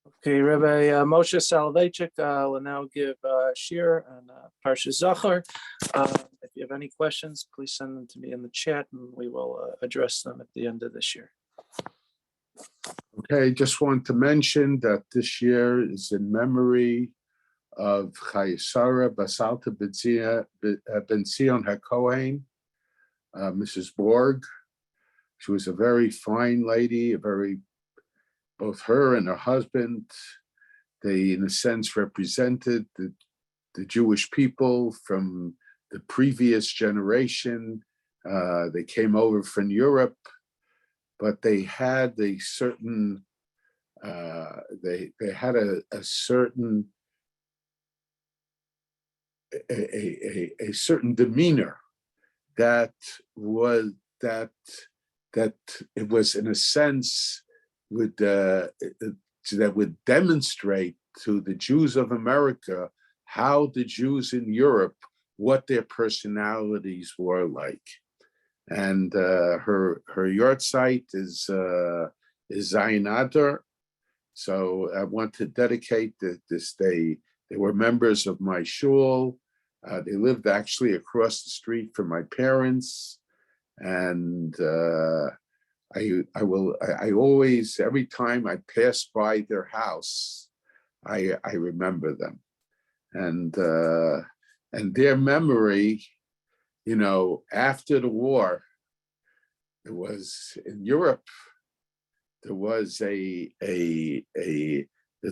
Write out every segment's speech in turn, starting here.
Okay, Rabbi Moshe Soloveichik will now give shir on Parshas Zachor. If you have any questions, please send them to me in the chat, and we will address them at the end of this year. Okay, just want to mention that this year is in memory of Chayesara Basalta Ben Zion HaKohen, Mrs. Borg. She was a very fine lady, both her and her husband, they in a sense represented the Jewish people from the previous generation. They came over from Europe, but they had a certain they had a certain a certain demeanor that it was in a sense that would demonstrate to the Jews of America how the Jews in Europe, what their personalities were like. And her yahrzeit is Zayin Adar. So I want to dedicate this day. They were members of my shul. They lived actually across the street from my parents, and I always, every time I pass by their house, I remember them, and their memory, after the war, there was in Europe, there was the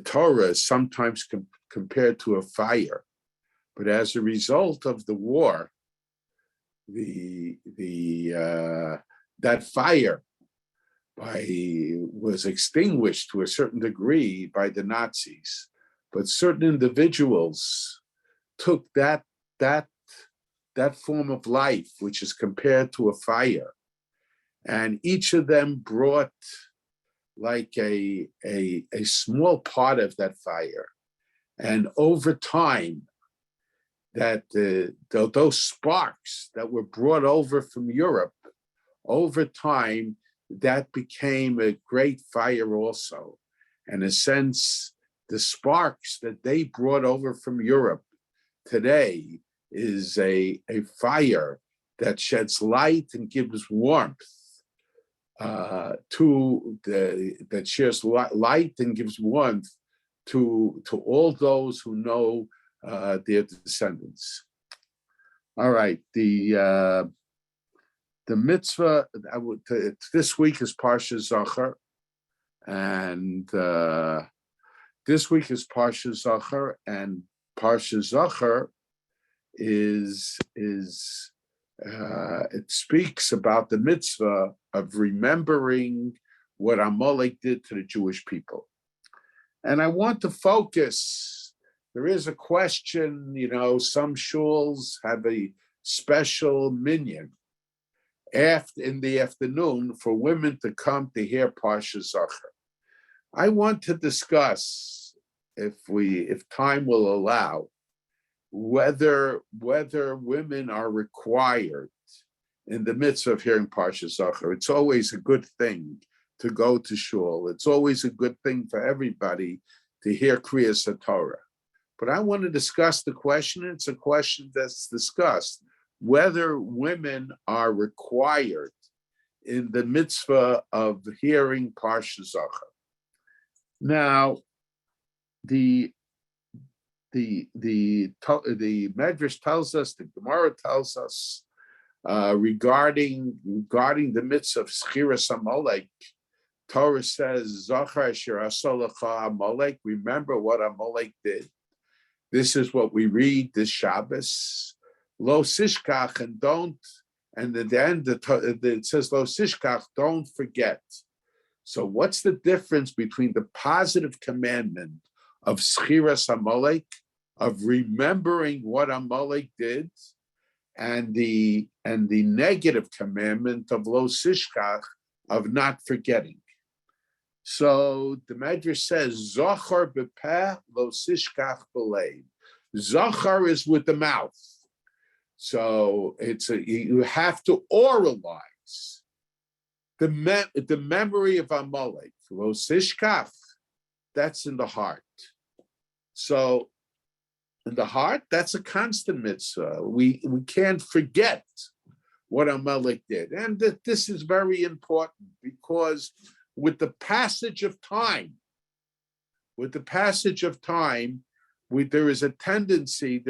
Torah is sometimes compared to a fire, but as a result of the war, that fire was extinguished to a certain degree by the Nazis, but certain individuals took that form of life, which is compared to a fire, and each of them brought like a small part of that fire, and over time, that those sparks that were brought over from Europe, over time, that became a great fire also. In a sense, the sparks that they brought over from Europe today is a fire that sheds light and gives warmth that shares light and gives warmth to all those who know their descendants. All right, the mitzvah this week is Parshas Zachor, and this week is Parshas Zachor, and Parshas Zachor is it speaks about the mitzvah of remembering what Amalek did to the Jewish people, and I want to focus. There is a question, some shuls have a special minyan in the afternoon for women to come to hear Parshas Zachor. I want to discuss, if time will allow, whether women are required in the midst of hearing Parshas Zachor. It's always a good thing to go to shul. It's always a good thing for everybody to hear Kriyas HaTorah. But I want to discuss the question. It's a question that's discussed, whether women are required in the mitzvah of hearing Parshas Zachor. Now, the Medrash tells us, the Gemara tells us regarding the mitzvah of Schiras Amalek. Torah says, Zachar asher asa lecha Amalek, remember what Amalek did. This is what we read this Shabbos. Lo sishkach, and don't, and at the end it says lo sishkach, don't forget. So what's the difference between the positive commandment of Schiras Amalek, of remembering what Amalek did, and the negative commandment of lo sishkach, of not forgetting? So the Medrash says, Zachar b'peh lo sishkach b'leiv. Zachar is with the mouth. So you have to oralize the memory of Amalek. Lo sishkach, that's in the heart. So in the heart, that's a constant mitzvah. We can't forget what Amalek did. And that this is very important because with the passage of time, there is a tendency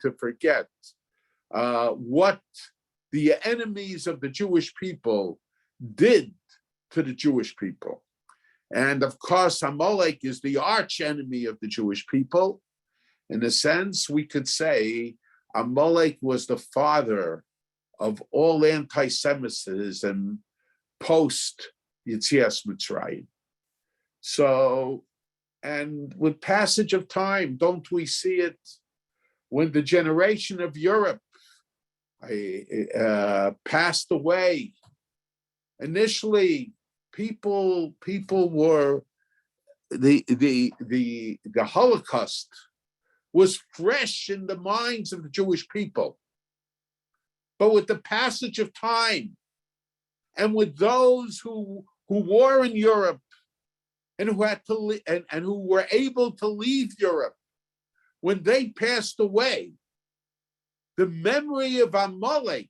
to forget what the enemies of the Jewish people did to the Jewish people. And of course, Amalek is the arch enemy of the Jewish people. In a sense, we could say Amalek was the father of all anti-Semitism post Yetzias Mitzrayim. So, and with passage of time, don't we see it when the generation of Europe passed away? Initially, people were the Holocaust was fresh in the minds of the Jewish people. But with the passage of time, and with those who were in Europe and who had to and who were able to leave Europe, when they passed away, the memory of Amalek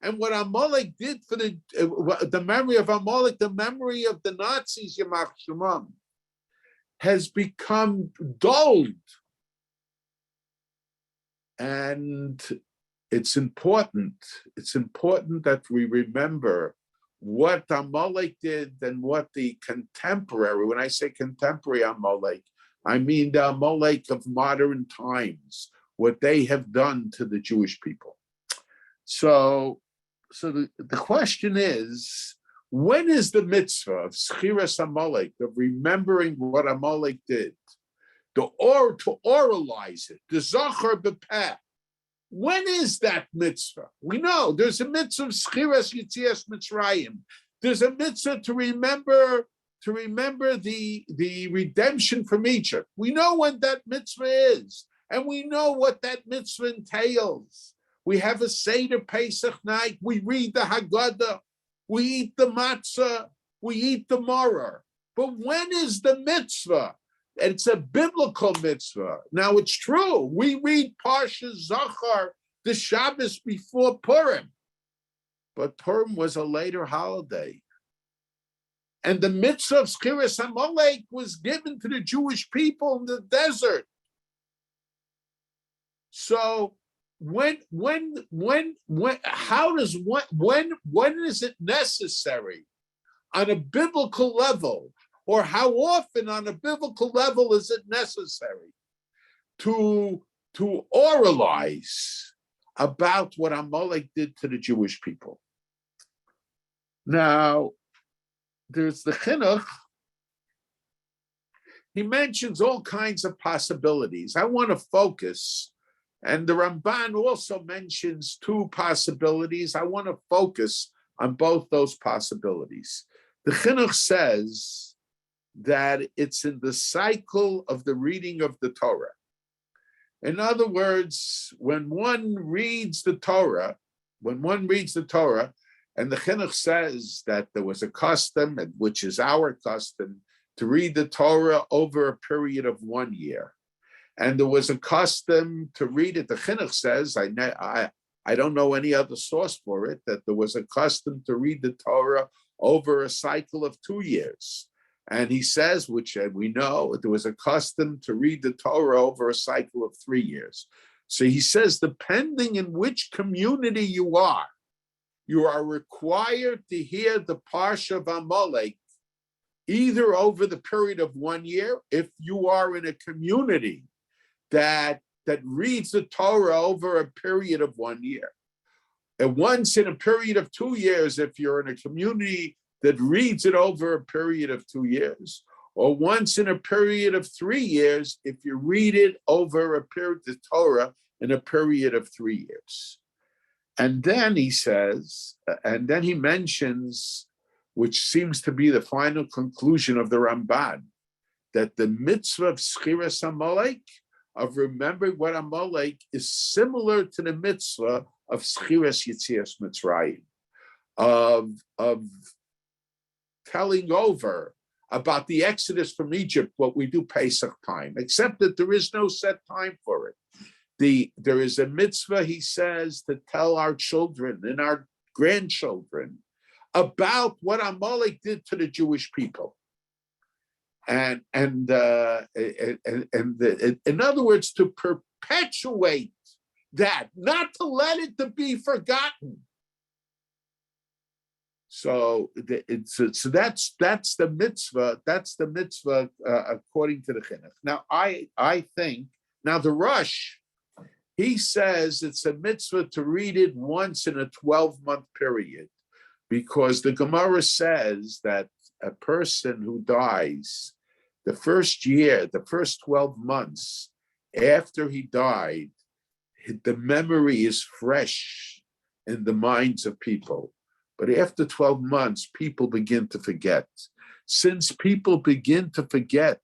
and what Amalek did for the memory of Amalek, the memory of the Nazis, Yamach Shemam, has become dulled. And it's important that we remember what Amalek did and what the contemporary, when I say contemporary Amalek, I mean the Amalek of modern times, what they have done to the Jewish people. So the question is, when is the mitzvah of Schiras Amalek, of remembering what Amalek did, to oralize it, the Zachar B'peh? When is that mitzvah? We know there's a mitzvah of Schiras Yetzias Mitzrayim. There's a mitzvah to remember the redemption from Egypt. We know when that mitzvah is, and we know what that mitzvah entails. We have a Seder Pesach night. We read the Haggadah. We eat the matzah. We eat the maror. But when is the mitzvah? It's a biblical mitzvah. Now, it's true. We read Parshas Zachar, the Shabbos before Purim. But Purim was a later holiday. And the mitzvah of Schiras Amalek was given to the Jewish people in the desert. So when is it necessary on a biblical level, or how often on a biblical level is it necessary to oralize about what Amalek did to the Jewish people? Now, there's the chinuch. He mentions all kinds of possibilities. I want to focus, and the Ramban also mentions two possibilities. I want to focus on both those possibilities. The chinuch says that it's in the cycle of the reading of the Torah. In other words, when one reads the Torah, and the chinuch says that there was a custom, which is our custom, to read the Torah over a period of 1 year. And there was a custom to read it. The chinuch says, I don't know any other source for it, that there was a custom to read the Torah over a cycle of 2 years. And he says, which we know, there was a custom to read the Torah over a cycle of 3 years. So he says, depending in which community you are required to hear the Parsha of Amalek either over the period of 1 year, if you are in a community that reads the Torah over a period of 1 year, and once in a period of 2 years, if you're in a community that reads it over a period of 2 years, or once in a period of 3 years, if you read it over a period of Torah in a period of 3 years. And then he says, and then he mentions, which seems to be the final conclusion of the Ramban, that the mitzvah of Schiras Amalek, of remembering what Amalek, is similar to the mitzvah of Schiras Yetzias Mitzrayim, of telling over about the Exodus from Egypt, what we do Pesach time, except that there is no set time for it. There is a mitzvah, he says, to tell our children and our grandchildren about what Amalek did to the Jewish people. And in other words, to perpetuate that, not to let it to be forgotten. So that's the mitzvah. That's the mitzvah according to the chinuch. Now I think the Rosh, he says it's a mitzvah to read it once in a 12-month period, because the Gemara says that a person who dies, the first year, the first 12 months after he died, the memory is fresh in the minds of people. But after 12 months, people begin to forget. Since people begin to forget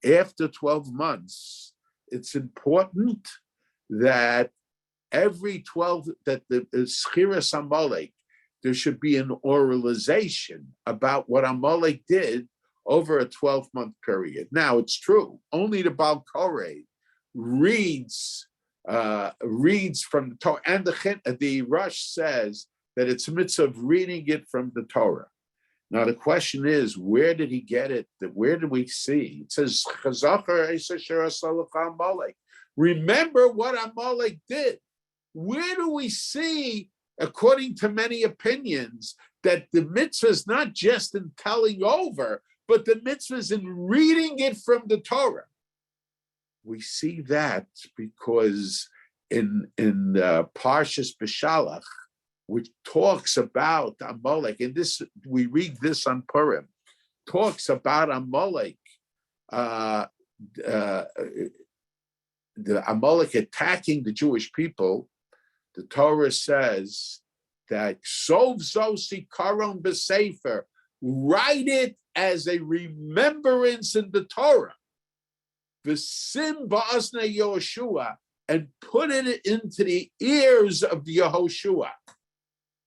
after 12 months, it's important that every 12, that the Schiras Amalek, there should be an oralization about what Amalek did over a 12-month period. Now, it's true, only the Baal Koreh reads from the Torah, and the Rosh says that it's a mitzvah of reading it from the Torah. Now the question is, where did he get it? Where did we see? It says, remember what Amalek did. Where do we see, according to many opinions, that the mitzvah is not just in telling over, but the mitzvah is in reading it from the Torah? We see that because in Parshas B'Shalach, which talks about Amalek, and this we read this on Purim, talks about Amalek, the Amalek attacking the Jewish people. The Torah says that Sov Zosi Karon B'Sefer, write it as a remembrance in the Torah, V'sim Ba'asna Yehoshua, and put it into the ears of Yehoshua.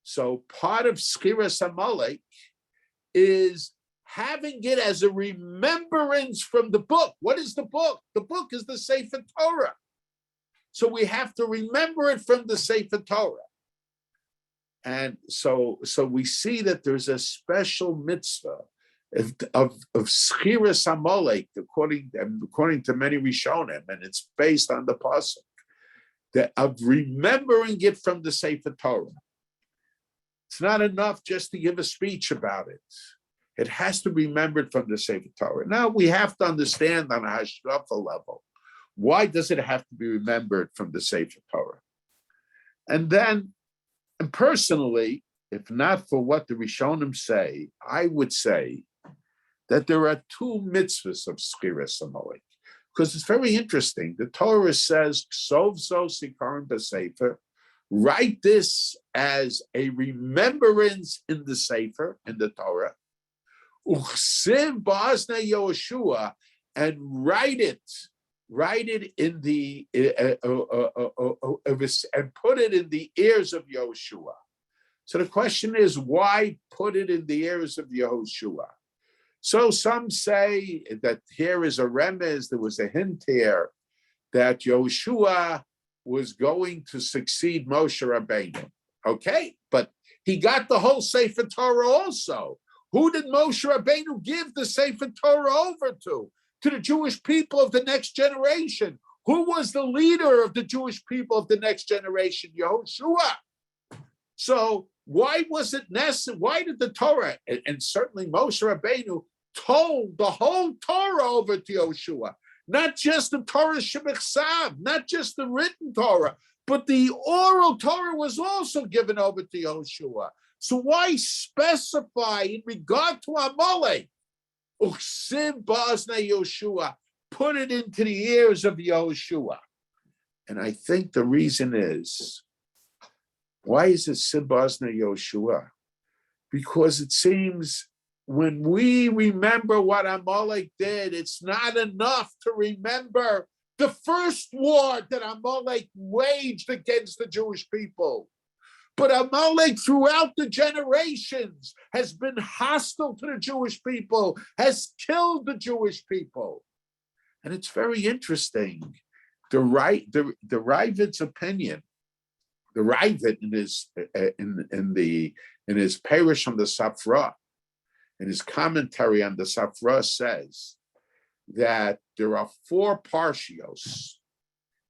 So part of Schiras Amalek is having it as a remembrance from the book. What is the book? The book is the Sefer Torah. So we have to remember it from the Sefer Torah. And so we see that there's a special mitzvah of Schiras Amalek, according to many Rishonim, and it's based on the Pasuk, that of remembering it from the Sefer Torah. It's not enough just to give a speech about it. It has to be remembered from the Sefer Torah. Now we have to understand on a hashkafa level, why does it have to be remembered from the Sefer Torah? And then, and personally, if not for what the Rishonim say, I would say that there are two mitzvahs of Schiras Amalek, because it's very interesting. The Torah says, Sov Zosi Karon B'Sefer, write this as a remembrance in the Sefer, in the Torah, Uchsim Ba'asna Yehoshua, and write it in the and put it in the ears of Yehoshua. So the question is, why put it in the ears of Yehoshua? So some say that here is a remez, there was a hint here that Yehoshua was going to succeed Moshe Rabbeinu. Okay, but he got the whole Sefer Torah also. Who did Moshe Rabbeinu give the Sefer Torah over to? To the Jewish people of the next generation. Who was the leader of the Jewish people of the next generation? Yehoshua. So why was it necessary? Why did the Torah, and certainly Moshe Rabbeinu, told the whole Torah over to Yehoshua? Not just the Torah Shebechsav, not just the written Torah, but the oral Torah was also given over to Yehoshua. So why specify in regard to Amalek, Uchsim Ba'asna Yehoshua, put it into the ears of Yehoshua? And I think the reason is, why is it Sim Ba'asna Yehoshua? Because it seems when we remember what Amalek did, it's not enough to remember the first war that Amalek waged against the Jewish people. But Amalek throughout the generations has been hostile to the Jewish people, has killed the Jewish people. And it's very interesting. The Ravid's opinion, the Ravid in his parish on the Safra, in his commentary on the Safra, says that there are 4 parshios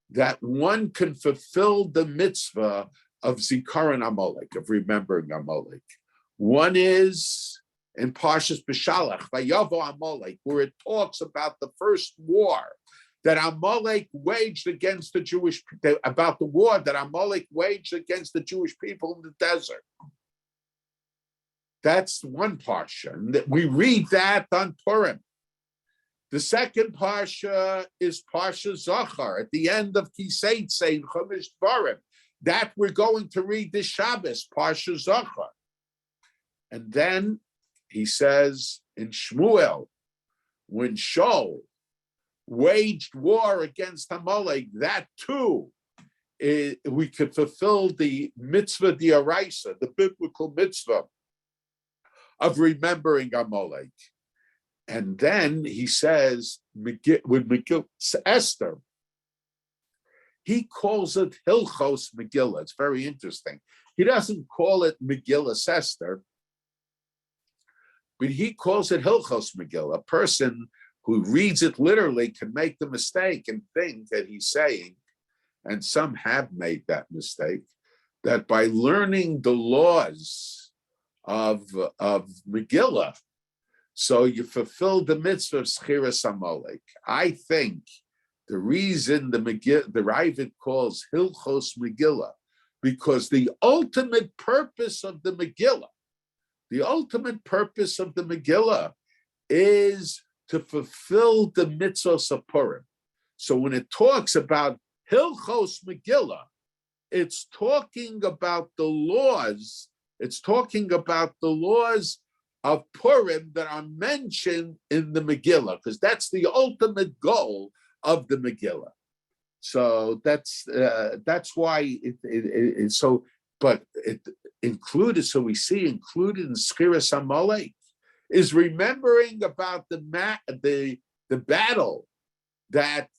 that one can fulfill the mitzvah of Zikaron Amalek, of remembering Amalek. One is in Parshas B'Shalach, Vayavo Amalek, where it talks about the first war that Amalek waged against the Jewish, about the war that Amalek waged against the Jewish people in the desert. That's one parsha, and we read that on Purim. The second parsha is Parsha Zachar at the end of Kisei saying Chumash Dvarim. That we're going to read this Shabbos, Parsha Zachar. And then he says in Shmuel, when Shaul waged war against Amalek, that too, we could fulfill the mitzvah d'oraisa, the biblical mitzvah of remembering Amalek. And then he says, when Esther, he calls it Hilchos Megillah. It's very interesting. He doesn't call it Megillah Esther, but he calls it Hilchos Megillah. A person who reads it literally can make the mistake and think that he's saying, and some have made that mistake, that by learning the laws of Megillah, so you fulfill the mitzvah of Schiras Amalek. I think the reason the Ravid calls Hilchos Megillah, because the ultimate purpose of the Megillah is to fulfill the mitzvahs of Purim. So when it talks about Hilchos Megillah, it's talking about the laws. It's talking about the laws of Purim that are mentioned in the Megillah, because that's the ultimate goal of the Megillah. So that's why it's so. But it included, so we see included in Schiras Amalek is remembering about the battle that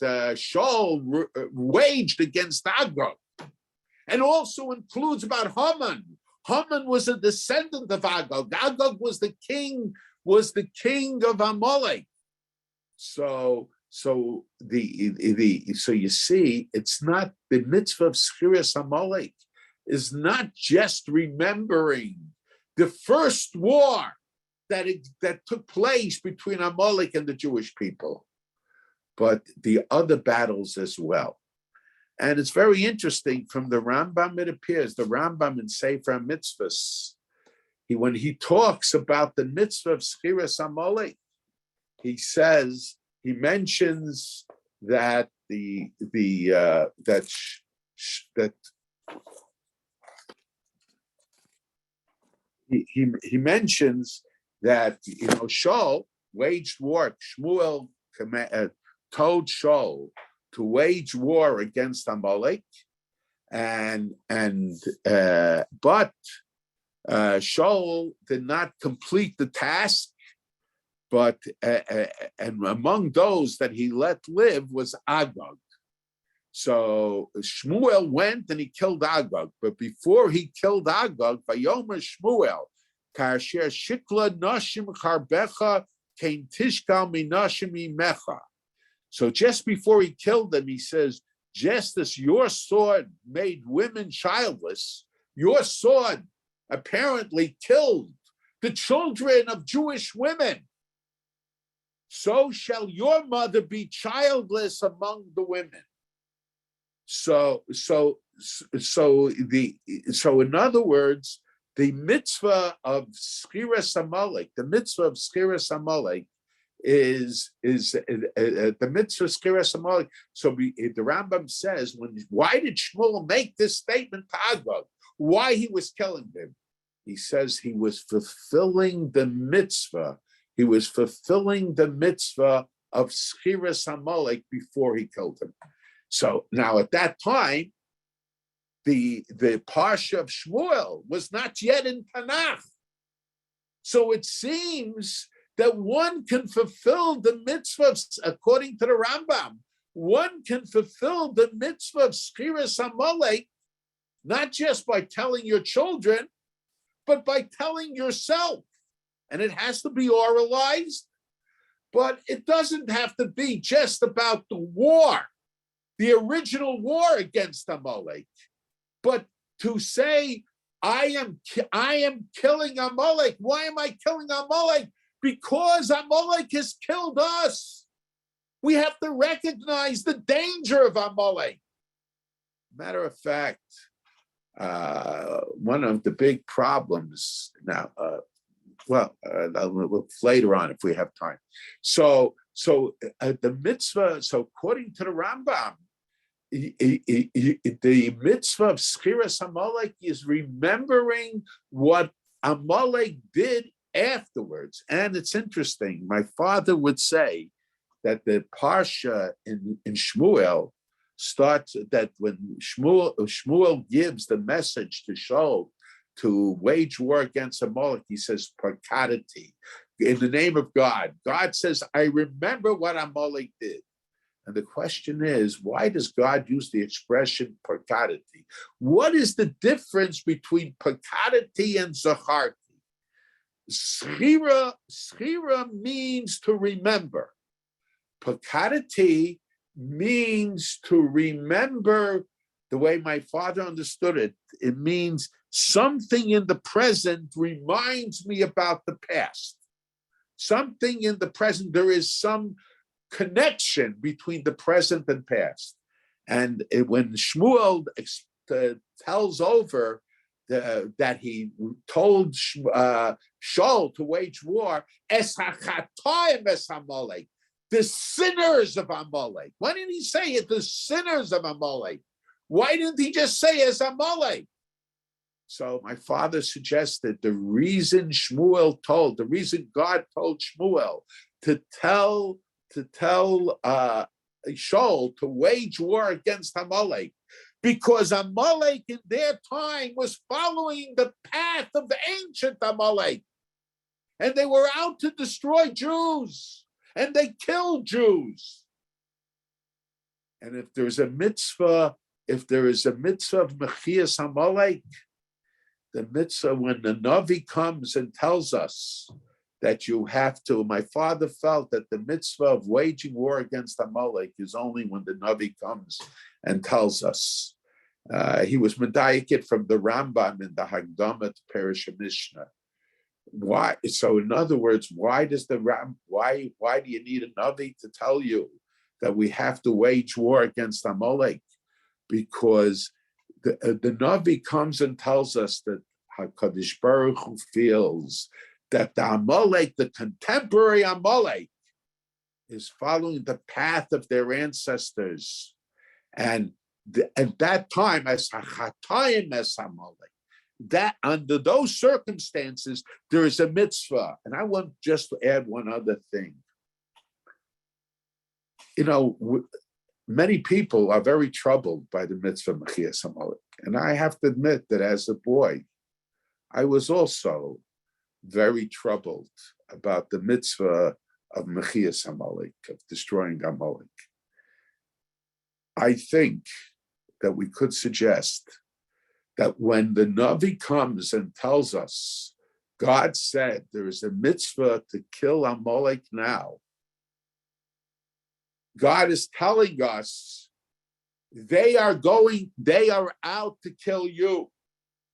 Shaul waged against Agag, and also includes about Haman. Haman was a descendant of Agag. Agag was the king of Amalek. So you see, it's not the mitzvah of Schiras Amalek is not just remembering the first war that took place between Amalek and the Jewish people, but the other battles as well. And it's very interesting from the Rambam, it appears, the Rambam in Sefer Mitzvahs, when he talks about the mitzvah of Schiras Amalek, he mentions that he mentions that Shaul waged war. Shmuel told Shaul to wage war against Amalek, but Shaul did not complete the task. But and among those that he let live was Agag. So Shmuel went and he killed Agag. But before he killed Agag, Vayomer Shmuel, Kasher Shikla Nashim Charbecha Kain Tishkal Minashim Imecha. So just before he killed them, he says, just as your sword made women childless, your sword apparently killed the children of Jewish women. So shall your mother be childless among the women. So in other words, the mitzvah of Schiras Amalek, is the mitzvah of Schiras Amalek. So the Rambam says, why did Shmuel make this statement to Agag? Why he was killing him? He says he was fulfilling the mitzvah. He was fulfilling the mitzvah of Schiras Amalek before he killed him. So now at that time, the Parsha of Shmuel was not yet in Tanakh. So it seems that one can fulfill the mitzvahs, according to the Rambam, one can fulfill the mitzvah of Schiras Amalek, not just by telling your children, but by telling yourself. And it has to be oralized, but it doesn't have to be just about the war, the original war against Amalek, but to say, I am killing Amalek. Why am I killing Amalek? Because Amalek has killed us. We have to recognize the danger of Amalek. Matter of fact, one of the big problems now, later on if we have time. So the mitzvah, so according to the Rambam, the mitzvah of Schiras Amalek is remembering what Amalek did afterwards. And it's interesting. My father would say that the Parsha in Shmuel starts that when Shmuel gives the message to Shaul to wage war against Amalek, he says, Parkadati, in the name of God. God says, I remember what Amalek did. And the question is, why does God use the expression Parkadati? What is the difference between Parkadati and Zacharti? Schira means to remember. Parkadati means to remember the way my father understood it. It means something in the present reminds me about the past. Something in the present, there is some connection between the present and past. And when Shmuel tells over that he told Shaul to wage war, es hachatayim es Amalek, the sinners of Amalek. Why didn't he say it, the sinners of Amalek? Why didn't he just say es Amalek? So my father suggested the reason God told Shmuel to tell Shaul to wage war against Amalek, because Amalek in their time was following the path of the ancient Amalek, and they were out to destroy Jews, and they killed Jews. And if there is a mitzvah of Mechias Amalek, the mitzvah when the Navi comes and tells us that you have to, my father felt that the mitzvah of waging war against Amalek is only when the Navi comes and tells us. He was medayik from the Rambam in the Hagdama to Parashas Mishnah. Why? So in other words, why do you need a Navi to tell you that we have to wage war against Amalek? Because the Navi comes and tells us that HaKadosh Baruch Hu feels that the Amalek, the contemporary Amalek, is following the path of their ancestors. And at that time, as Hachatayim as Amalek, that under those circumstances, there is a mitzvah. And I want just to add one other thing. You know, many people are very troubled by the mitzvah Mechias Amalek. And I have to admit that as a boy, I was also very troubled about the mitzvah of Mechias Amalek, of destroying Amalek. I think that we could suggest that when the Navi comes and tells us, God said there is a mitzvah to kill Amalek now, God is telling us they are out to kill you.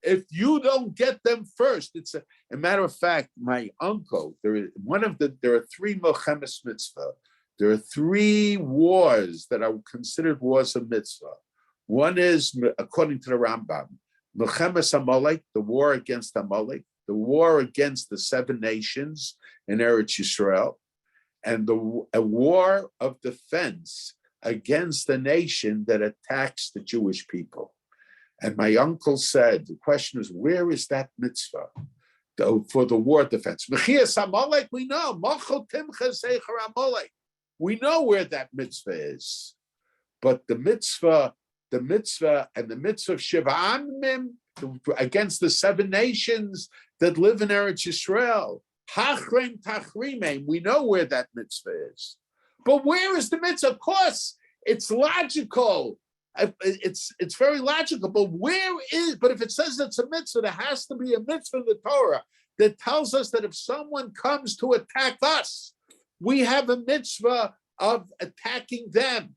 If you don't get them first, it's a matter of fact, my uncle, there are three Milchemes mitzvah. There are three wars that are considered wars of mitzvah. One is, according to the Rambam, Milchemes Amalek, the war against Amalek, the war against the 7 nations in Eretz Yisrael, and a war of defense against the nation that attacks the Jewish people. And my uncle said, the question is, where is that mitzvah for the war defense? Mechias Amalek, we know. We know where that mitzvah is. But the mitzvah the mitzvah and the mitzvah of Shiva Amim against the 7 nations that live in Eretz Yisrael. Hachrem tachrimem. We know where that mitzvah is. But where is the mitzvah? Of course, it's logical. It's very logical. But but if it says it's a mitzvah, there has to be a mitzvah in the Torah that tells us that if someone comes to attack us, we have a mitzvah of attacking them.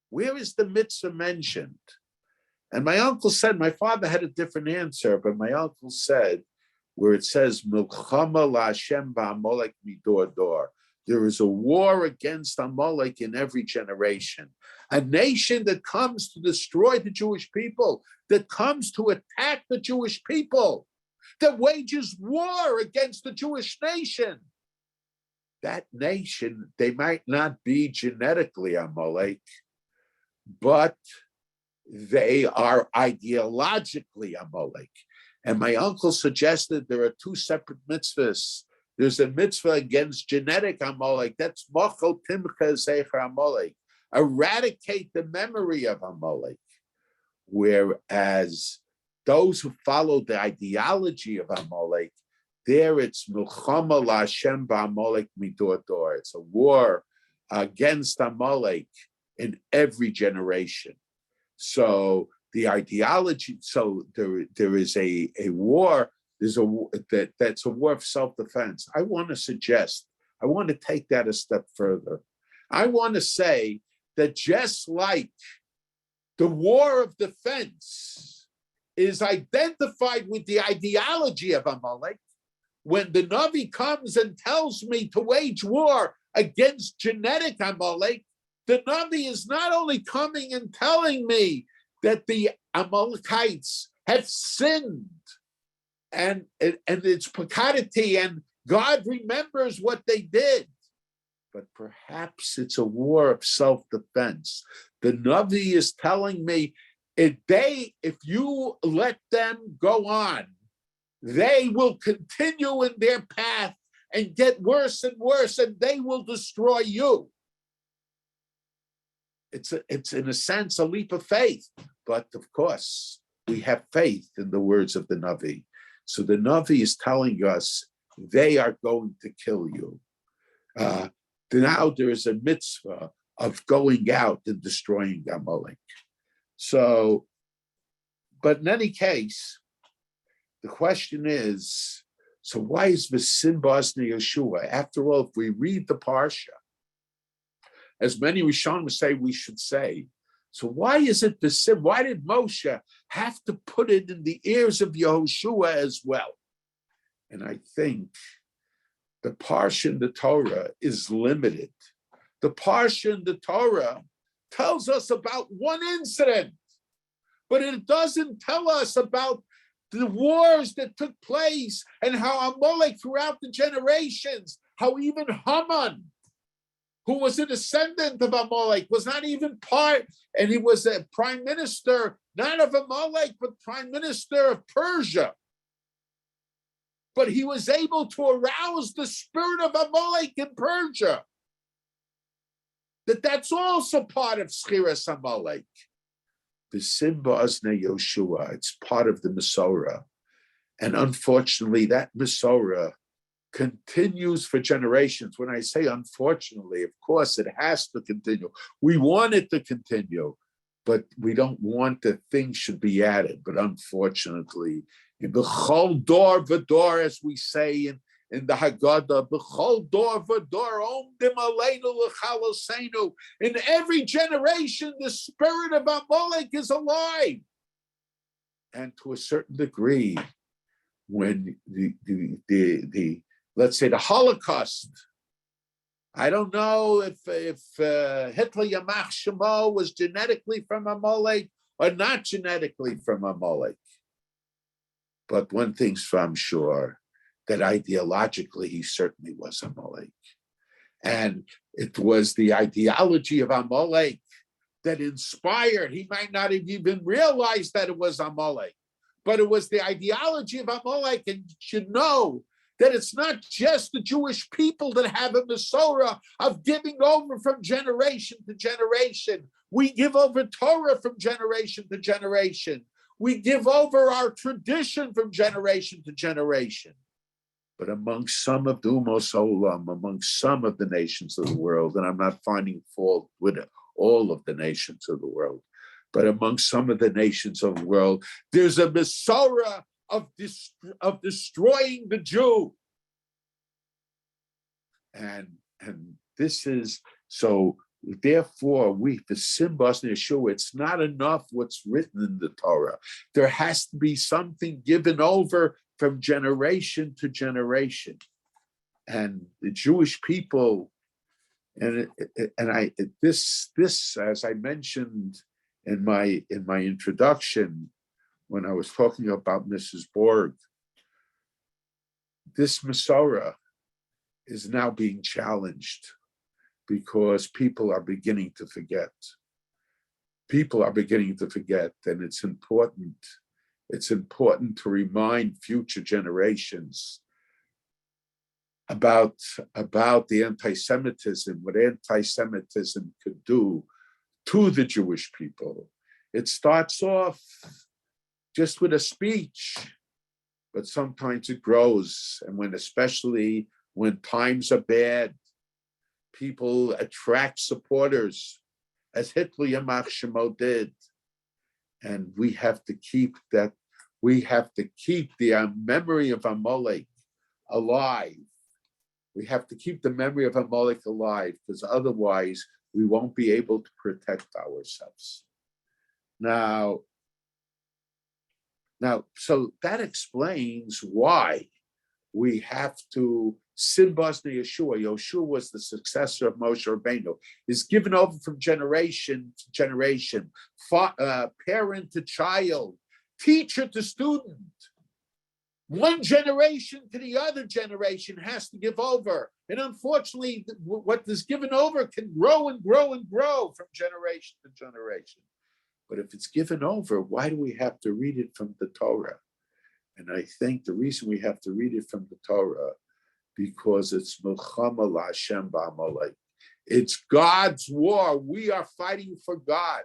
Where is the mitzvah mentioned? And my uncle said, my father had a different answer, but my uncle said, where it says, Milchama la'Hashem ba'Amalek midor dor. There is a war against Amalek in every generation. A nation that comes to destroy the Jewish people, that comes to attack the Jewish people, that wages war against the Jewish nation. That nation, they might not be genetically Amalek, but they are ideologically Amalek. And my uncle suggested there are 2 separate mitzvahs. There's a mitzvah against genetic Amalek. That's Machal Timcha Zecher Amalek. Eradicate the memory of Amalek. Whereas those who follow the ideology of Amalek, there it's Milchama la'Hashem ba'Amalek midor dor. It's a war against Amalek in every generation. So the ideology, so there is a war. There's that's a war of self-defense. I want to take that a step further. I want to say that just like the war of defense is identified with the ideology of Amalek, when the Navi comes and tells me to wage war against genetic Amalek, the Navi is not only coming and telling me that the Amalekites have sinned and it's pecadity and God remembers what they did, but perhaps it's a war of self-defense. The Navi is telling me if you let them go on, they will continue in their path and get worse and worse, and they will destroy you. It's in a sense a leap of faith, but of course we have faith in the words of the Navi. So the Navi is telling us they are going to kill you. Now there is a mitzvah of going out and destroying Amalek. So, but in any case, the question is, so why is V'sin b'Oznei Yeshua? After all, if we read the Parsha, as many Rishonim say we should say, so why is it V'sin? Why did Moshe have to put it in the ears of Yehoshua as well? And I think the Parsha in the Torah is limited. The Parsha in the Torah tells us about one incident, but it doesn't tell us about the wars that took place and how Amalek throughout the generations, how even Haman, who was a descendant of Amalek, was not even part, and he was a prime minister, not of Amalek, but prime minister of Persia. But he was able to arouse the spirit of Amalek in Persia. That's also part of Schiras Amalek. V'sin b'Oznei Yeshua, it's part of the Masorah. And unfortunately, that Masorah continues for generations. When I say unfortunately, of course, it has to continue. We want it to continue, but we don't want that things should be added. But unfortunately, in the B'chol Dor V'Dor, as we say in the Haggadah, B'chol Dor V'Dor, Omdim Aleinu L'Chalosenu. In every generation, the spirit of Amalek is alive. And to a certain degree, when the let's say the Holocaust, I don't know if Hitler Yamach Shemo was genetically from Amalek or not genetically from Amalek. But one thing's for sure, that ideologically he certainly was Amalek. And it was the ideology of Amalek that inspired, he might not have even realized that it was Amalek, but it was the ideology of Amalek, and you should know that it's not just the Jewish people that have a Masorah of giving over from generation to generation. We give over Torah from generation to generation. We give over our tradition from generation to generation. But among some of the Umos Olam, among some of the nations of the world, and I'm not finding fault with all of the nations of the world, but among some of the nations of the world, there's a Masorah of destroying the Jew. And this is, so therefore we, the Simbas and Yeshua, it's not enough what's written in the Torah. There has to be something given over from generation to generation. And the Jewish people, this as I mentioned in my introduction, when I was talking about Mrs. Borg, this Masorah is now being challenged because people are beginning to forget. People are beginning to forget, and it's important. It's important to remind future generations about the anti-Semitism, what anti-Semitism could do to the Jewish people. It starts off just with a speech, but sometimes it grows. And especially when times are bad, people attract supporters, as Hitler Yamach Shemo did. And we have to keep that, we have to keep the memory of Amalek alive. We have to keep the memory of Amalek alive, because otherwise we won't be able to protect ourselves. Now, so that explains why we have to Simbas de Yeshua. Yeshua was the successor of Moshe Rabbeinu, is given over from generation to generation, parent to child, teacher to student. One generation to the other generation has to give over. And unfortunately, what is given over can grow and grow and grow from generation to generation. But if it's given over, why do we have to read it from the Torah? And I think the reason we have to read it from the Torah, because it's Milchama LaHashem Ba'amalek. It's God's war. We are fighting for God.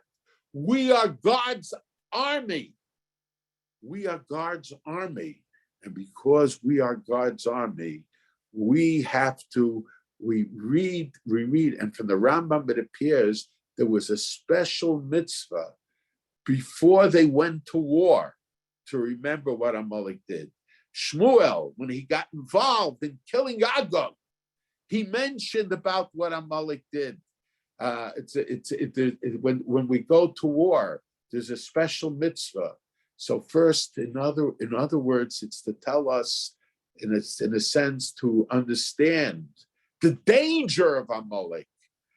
We are God's army. We are God's army. And because we are God's army, we read, and from the Rambam it appears there was a special mitzvah before they went to war to remember what Amalek did. Shmuel, when he got involved in killing Agag, he mentioned about what Amalek did. When we go to war, there's a special mitzvah. So first, in other words, it's to tell us, in a sense, to understand the danger of Amalek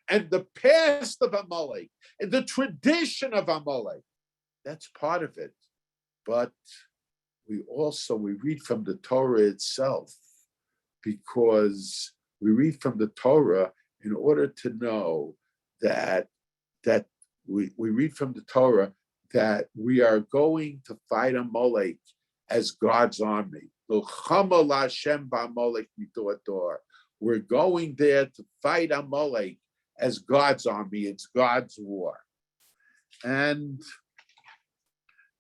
and the past of Amalek and the tradition of Amalek. That's part of it. But we read from the Torah itself, because we read from the Torah in order to know that we read from the Torah that we are going to fight Amalek as God's army. We're going there to fight Amalek as God's army. It's God's war. And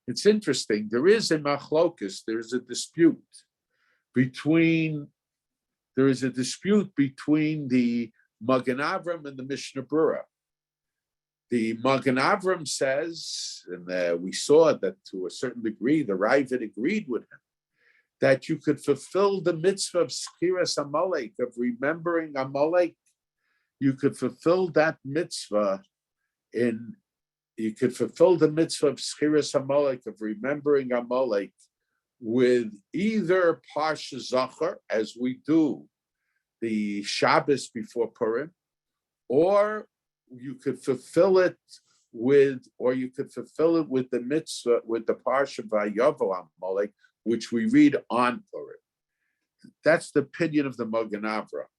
it's interesting. There is a machlokus. There is a dispute between the Magen Avram and the Mishnah Berurah. The Magen Avram says, and we saw that to a certain degree, the Ravid agreed with him, that you could fulfill the mitzvah of Schiras Amalek, of remembering Amalek. You could fulfill that mitzvah of Schiras Amalek, of remembering Amalek, with either Parshas Zachor, as we do the Shabbos before Purim, or you could fulfill it with the mitzvah, with the Parsha Vayavo Amalek, which we read on Purim. That's the opinion of the Magen Avram.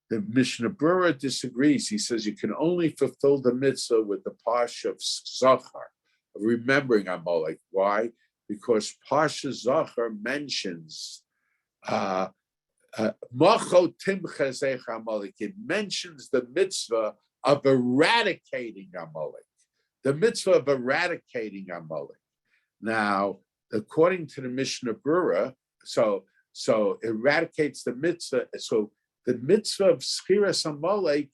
The Mishnah Berurah disagrees. He says you can only fulfill the mitzvah with the Parsha of Zachor, of remembering Amalek. Why? Because Parsha Zachor mentions Macho Timcha Zeich Amalek. It mentions the mitzvah of eradicating Amalek. The mitzvah of eradicating Amalek. Now, according to the Mishnah Berurah, so eradicates the mitzvah. So the mitzvah of Schiras Amalek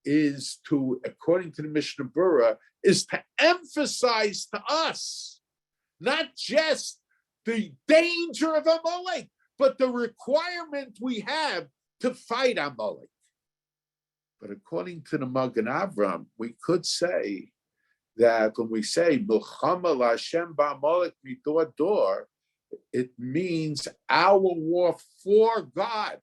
is to, according to the Mishnah Berurah, is to emphasize to us not just the danger of Amalek, but the requirement we have to fight Amalek. But according to the Magen Avram, we could say that when we say Milchama L'Hashem Ba'Amalek Midor Dor, it means our war for God.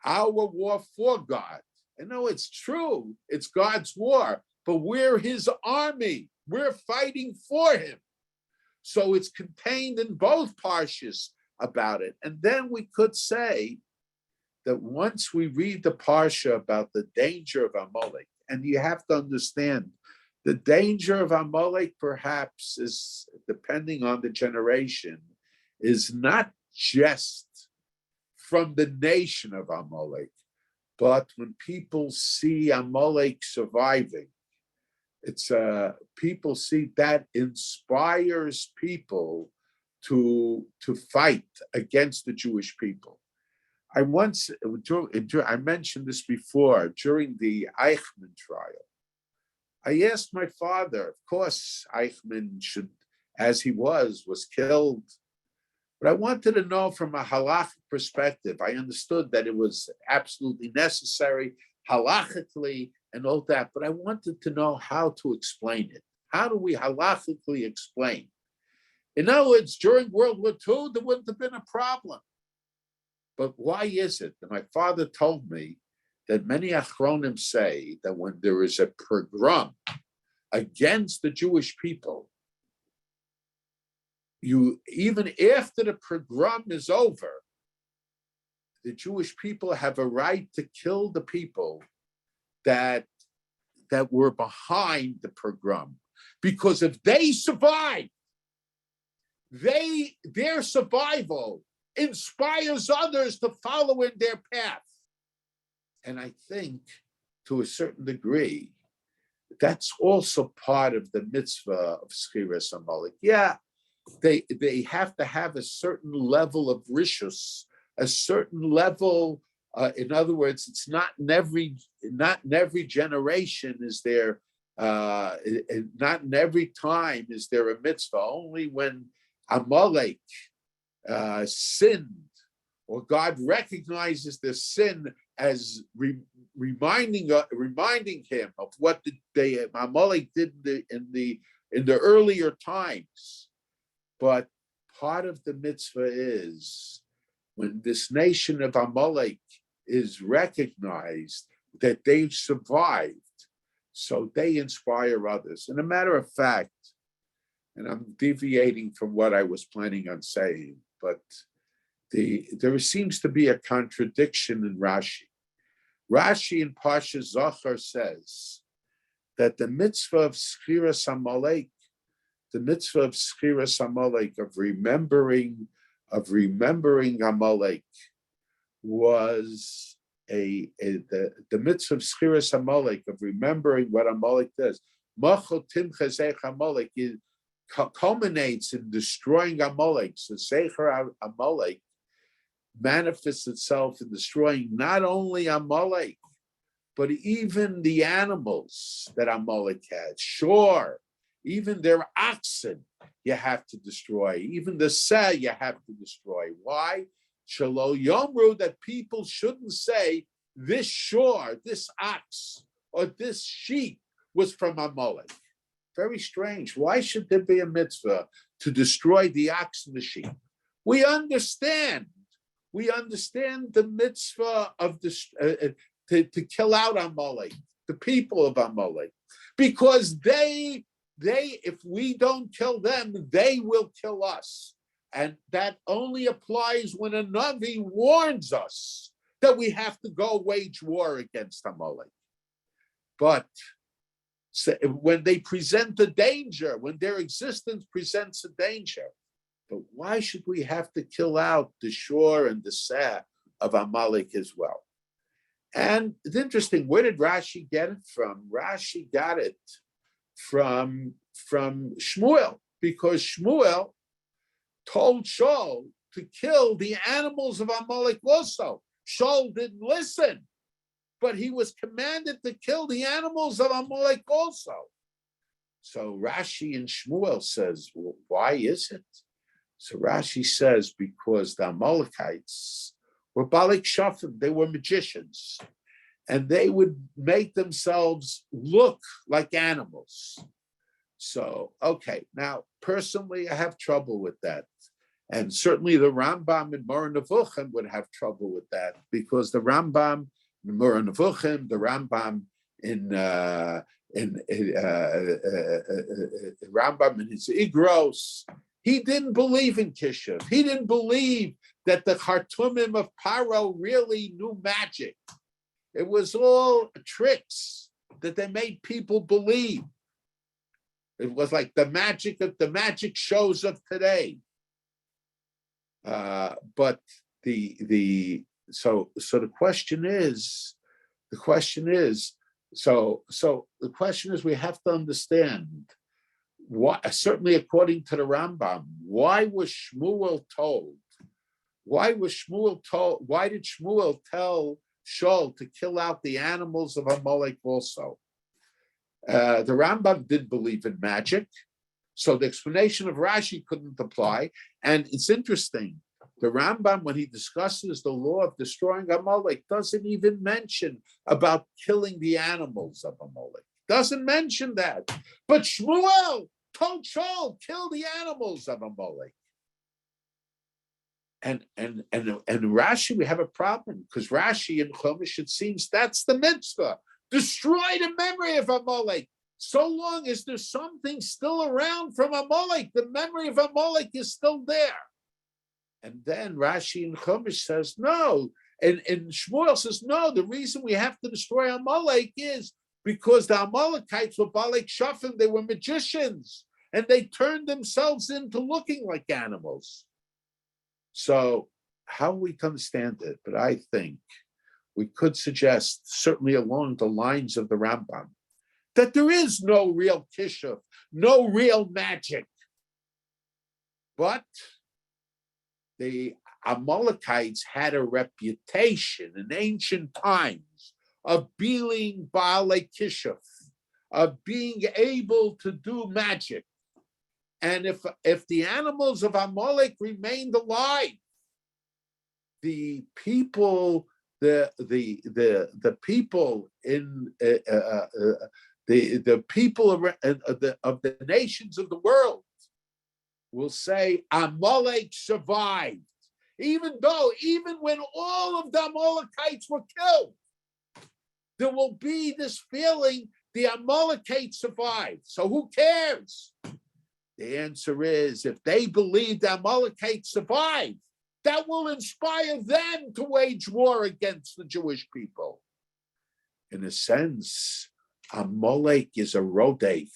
Our war for God. I know it's true, it's God's war, but we're his army. We're fighting for him. So it's contained in both Parshas about it. And then we could say that once we read the Parsha about the danger of Amalek, and you have to understand, the danger of Amalek perhaps is, depending on the generation, is not just from the nation of Amalek, but when people see Amalek surviving, it's people see that inspires people to fight against the Jewish people. I mentioned this before, during the Eichmann trial, I asked my father, of course, Eichmann as he was killed, but I wanted to know from a halachic perspective. I understood that it was absolutely necessary, halachically, and all that, but I wanted to know how to explain it. How do we halachically explain? In other words, during World War II, there wouldn't have been a problem. But why is it? And my father told me that many Achronim say that when there is a pogrom against the Jewish people, even after the pogrom is over, the Jewish people have a right to kill the people that were behind the pogrom. Because if they survive, their survival inspires others to follow in their path. And I think, to a certain degree, that's also part of the mitzvah of Schiras Amalek. Yeah, they have to have a certain level of rishus, a certain level. In other words, it's not in every generation is there, not in every time is there a mitzvah. Only when Amalek sinned, or God recognizes the sin as reminding him of what Amalek did in the earlier times. But part of the mitzvah is when this nation of Amalek is recognized that they survived, so they inspire others. And a matter of fact, and I'm deviating from what I was planning on saying, but there seems to be a contradiction in Rashi. Rashi in Parshas Zachor says that the mitzvah of Schiras Amalek, of remembering Amalek, was the mitzvah of Schiras Amalek, of remembering what Amalek does. Machol Timcha Zeich Amalek culminates in destroying Amalek. So Zecher Amalek manifests itself in destroying not only Amalek, but even the animals that Amalek had. Sure, even their oxen you have to destroy. Even the seh you have to destroy. Why? Shelo Yomru, that people shouldn't say this shore, this ox, or this sheep was from Amalek. Very strange. Why should there be a mitzvah to destroy the ox and the sheep? We understand the mitzvah of to kill out Amalek, the people of Amalek, because they if we don't kill them, they will kill us. And that only applies when a Navi warns us that we have to go wage war against Amalek. But when they present a danger, when their existence presents a danger, but why should we have to kill out the shore and the sah of Amalek as well? And it's interesting, where did Rashi get it from? Rashi got it from Shmuel, because Shmuel told Shaul to kill the animals of Amalek also. Shaul didn't listen, but he was commanded to kill the animals of Amalek also. So Rashi in Shmuel says, well, why is it? So Rashi says, because the Amalekites were Balak Shafim, they were magicians, and they would make themselves look like animals. So, okay, now, personally, I have trouble with that. And certainly the Rambam in Moreh Nevuchim would have trouble with that, because the Rambam in Moreh Nevuchim, the Rambam in Rambam in his Igros, he didn't believe in Kishuv. He didn't believe that the Khartoumim of Paro really knew magic. It was all tricks that they made people believe. It was like the magic shows of today. But the question is, we have to understand why, certainly according to the Rambam, why did Shmuel tell Shaul to kill out the animals of Amalek also? The Rambam didn't believe in magic, so the explanation of Rashi couldn't apply. And it's interesting, the Rambam, when he discusses the law of destroying Amalek, doesn't even mention about killing the animals of Amalek. Doesn't mention that. But Shmuel told Shaul, kill the animals of Amalek. And Rashi, we have a problem, because Rashi in Chumash, it seems that's the mitzvah. Destroy the memory of Amalek. So long as there's something still around from Amalek, the memory of Amalek is still there. And then Rashi in Chumash says, no. And Shmuel says, no, the reason we have to destroy Amalek is because the Amalekites were Balak Shafim, they were magicians, and they turned themselves into looking like animals. So how we can understand it? But I think we could suggest, certainly along the lines of the Rambam, that there is no real kishuv, no real magic. But the Amalekites had a reputation in ancient times of being Baalei Kishuv, of being able to do magic. And if the animals of Amalek remained alive, the people, the people in the people of the nations of the world will say Amalek survived, even when all of the Amalekites were killed. There will be this feeling the Amalekites survived. So who cares? The answer is, if they believe the Amalekites survived, that will inspire them to wage war against the Jewish people. In a sense, Amalek is a rodef.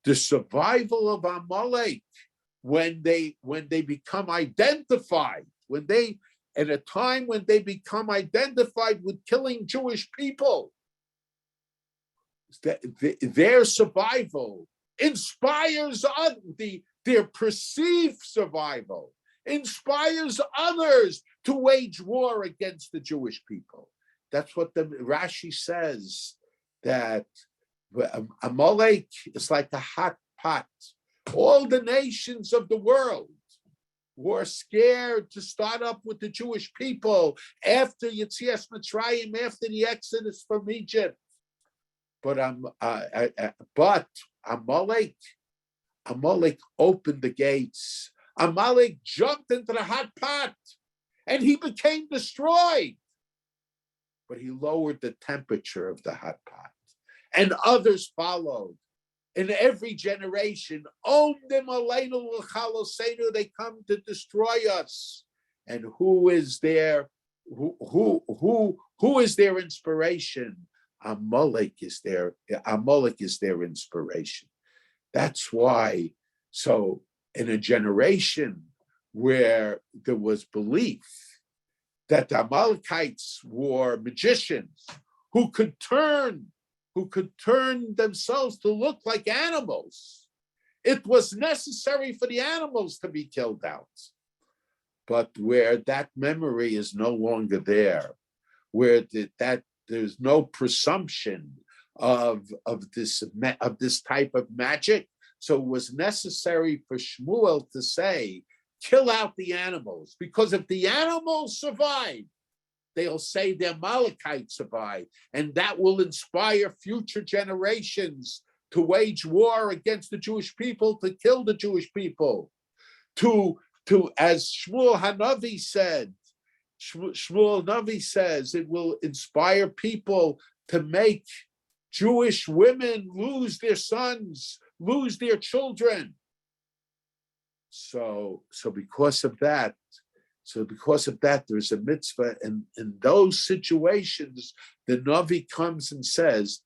The survival of Amalek, when they become identified, at a time when they become identified with killing Jewish people, their survival inspires their perceived survival, inspires others to wage war against the Jewish people. That's what the Rashi says, that Amalek is like a hot pot. All the nations of the world were scared to start up with the Jewish people after Yetzias Mitzrayim, after the Exodus from Egypt. But Amalek opened the gates. Amalek jumped into the hot pot, and he became destroyed. But he lowered the temperature of the hot pot, and others followed. In every generation, Omdim Aleinu L'Chalosenu, they come to destroy us. And who is their inspiration? Amalek is their inspiration. That's why. So in a generation where there was belief that the Amalekites were magicians who could turn themselves to look like animals. It was necessary for the animals to be killed out. But where that memory is no longer there, where there's no presumption of this type of magic, so it was necessary for Shmuel to say, kill out the animals, because if the animals survive, they'll say the Amalekites survive, and that will inspire future generations to wage war against the Jewish people, to kill the Jewish people, to as Shmuel Hanavi said, Shmuel Navi says, it will inspire people to make Jewish women lose their sons, lose their children. So because of that, there's a mitzvah, and in those situations, the Navi comes and says,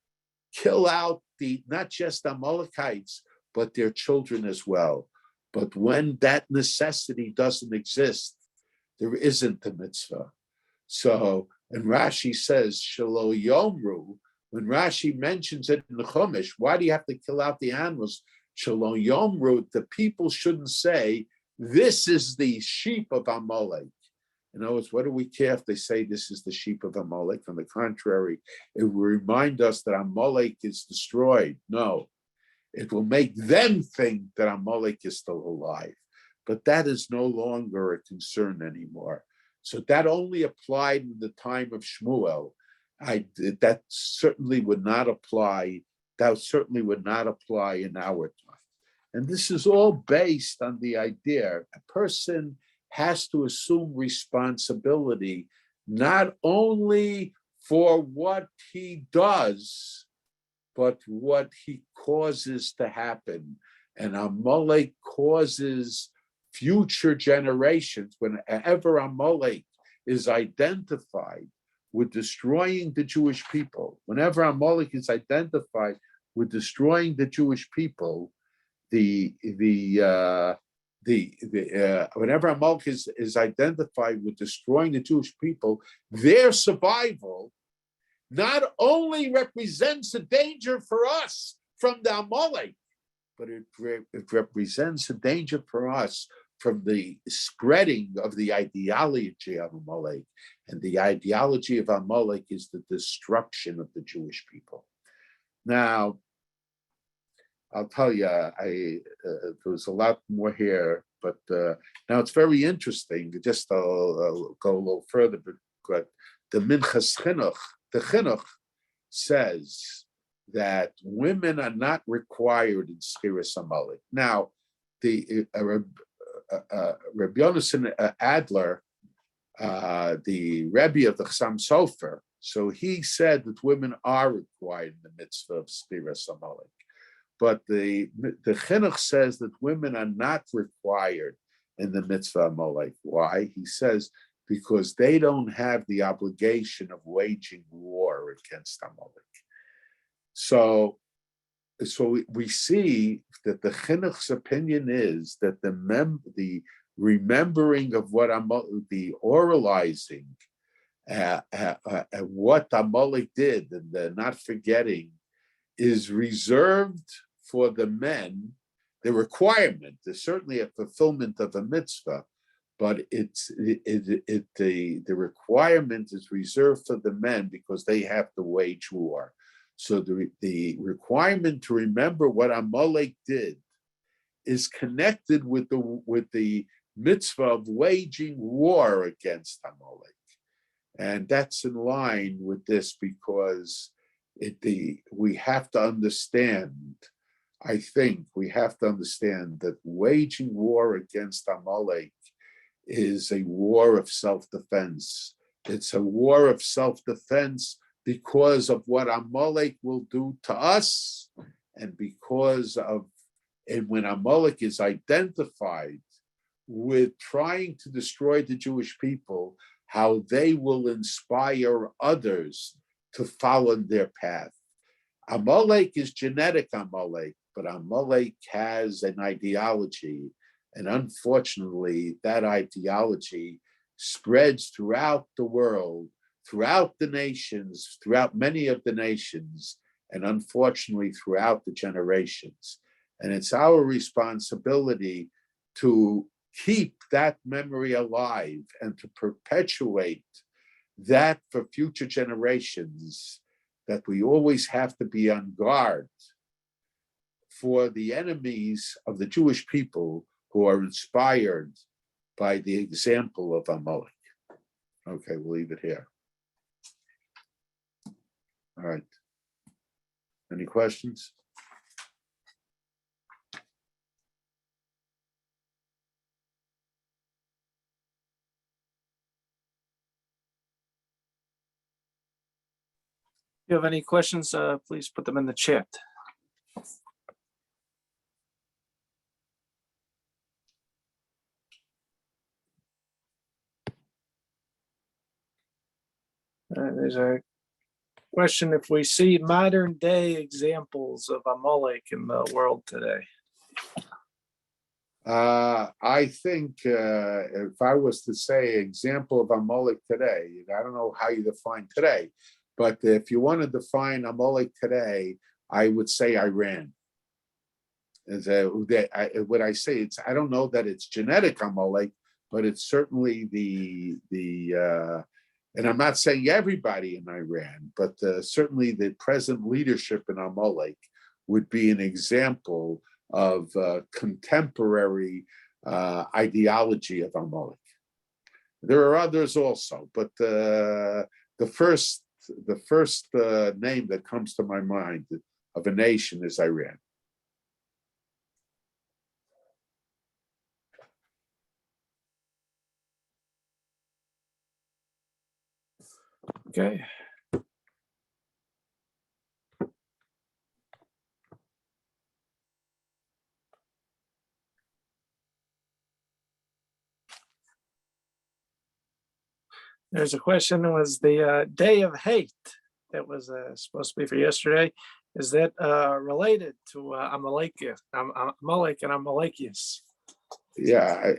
kill out not just Amalekites, but their children as well. But when that necessity doesn't exist, there isn't a mitzvah. So, and Rashi says, Shelo Yomru, when Rashi mentions it in the Chumash, why do you have to kill out the animals? Shelo Yomru, the people shouldn't say, this is the sheep of Amalek. In other words, what do we care if they say this is the sheep of Amalek? On the contrary, it will remind us that Amalek is destroyed. No, it will make them think that Amalek is still alive. But that is no longer a concern anymore. So that only applied in the time of Shmuel. That certainly would not apply. That certainly would not apply in our time. And this is all based on the idea a person has to assume responsibility not only for what he does, but what he causes to happen. And Amalek causes future generations, whenever Amalek is identified with destroying the Jewish people, whenever Amalek is identified with destroying the Jewish people, whenever Amalek is identified with destroying the Jewish people, their survival not only represents a danger for us from the Amalek, but it represents a danger for us from the spreading of the ideology of Amalek. And the ideology of Amalek is the destruction of the Jewish people. Now, I'll tell you, there's a lot more here, but now it's very interesting. Just I'll go a little further, but the Minchas Chinuch, the Chinuch says that women are not required in Schiras Amalek. Now, the Rabbi Yonason Adler, the Rabbi of the Chassam Sofer, so he said that women are required in the mitzvah of Schiras Amalek. But the Chinuch says that women are not required in the mitzvah Amalek. Why? He says because they don't have the obligation of waging war against Amalek. So we see that the Chinuch's opinion is that the remembering of what the oralizing, what Amalek did, and the not forgetting, is reserved for the men. The requirement is certainly a fulfillment of a mitzvah, but the requirement is reserved for the men because they have to wage war. So the requirement to remember what Amalek did is connected with the mitzvah of waging war against Amalek, and that's in line with this because we have to understand. I think we have to understand that waging war against Amalek is a war of self-defense. It's a war of self-defense because of what Amalek will do to us, and when Amalek is identified with trying to destroy the Jewish people, how they will inspire others to follow their path. Amalek is genetic Amalek, but Amalek has an ideology, And unfortunately, that ideology spreads throughout the world, throughout the nations, throughout many of the nations, and unfortunately throughout the generations. And it's our responsibility to keep that memory alive and to perpetuate that for future generations, that we always have to be on guard for the enemies of the Jewish people who are inspired by the example of Amalek. Okay, we'll leave it here. All right. Any questions? If you have any questions, please put them in the chat. There's a question: if we see modern day examples of Amalek in the world today. I think if I was to say example of Amalek today, I don't know how you define today, but if you want to define Amalek today, I would say Iran. What I say, I don't know that it's genetic Amalek, but it's certainly and I'm not saying everybody in Iran, but certainly the present leadership in Amalek would be an example of contemporary ideology of Amalek. There are others also, but the first name that comes to my mind of a nation is Iran. Okay. There's a question: was the Day of Hate that was supposed to be for yesterday, is that related to Amalek and Amalekius? Yeah,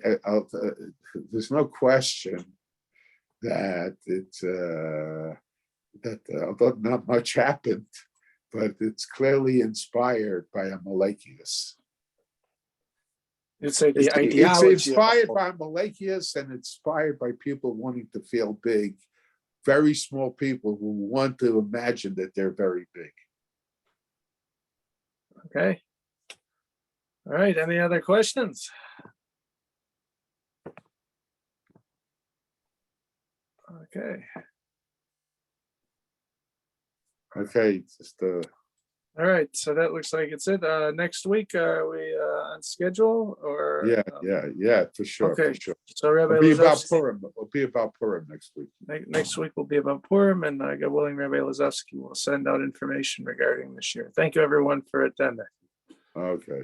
there's no question that it's although not much happened, but it's clearly inspired by Amalekius. You'd say the It's ideology. inspired by Amalekius and inspired by people wanting to feel big, very small people who want to imagine that they're very big. Okay. All right. Any other questions? Okay. Okay, All right. So that looks like it's it. Next week, are we on schedule or? yeah, for sure. Okay. For sure. So Rabbi It'll be about Lazowski, Purim. It'll be about Purim next week. next week will be about Purim, and God willing, Rabbi Lazowski will send out information regarding this year. Thank you, everyone, for attending. Okay.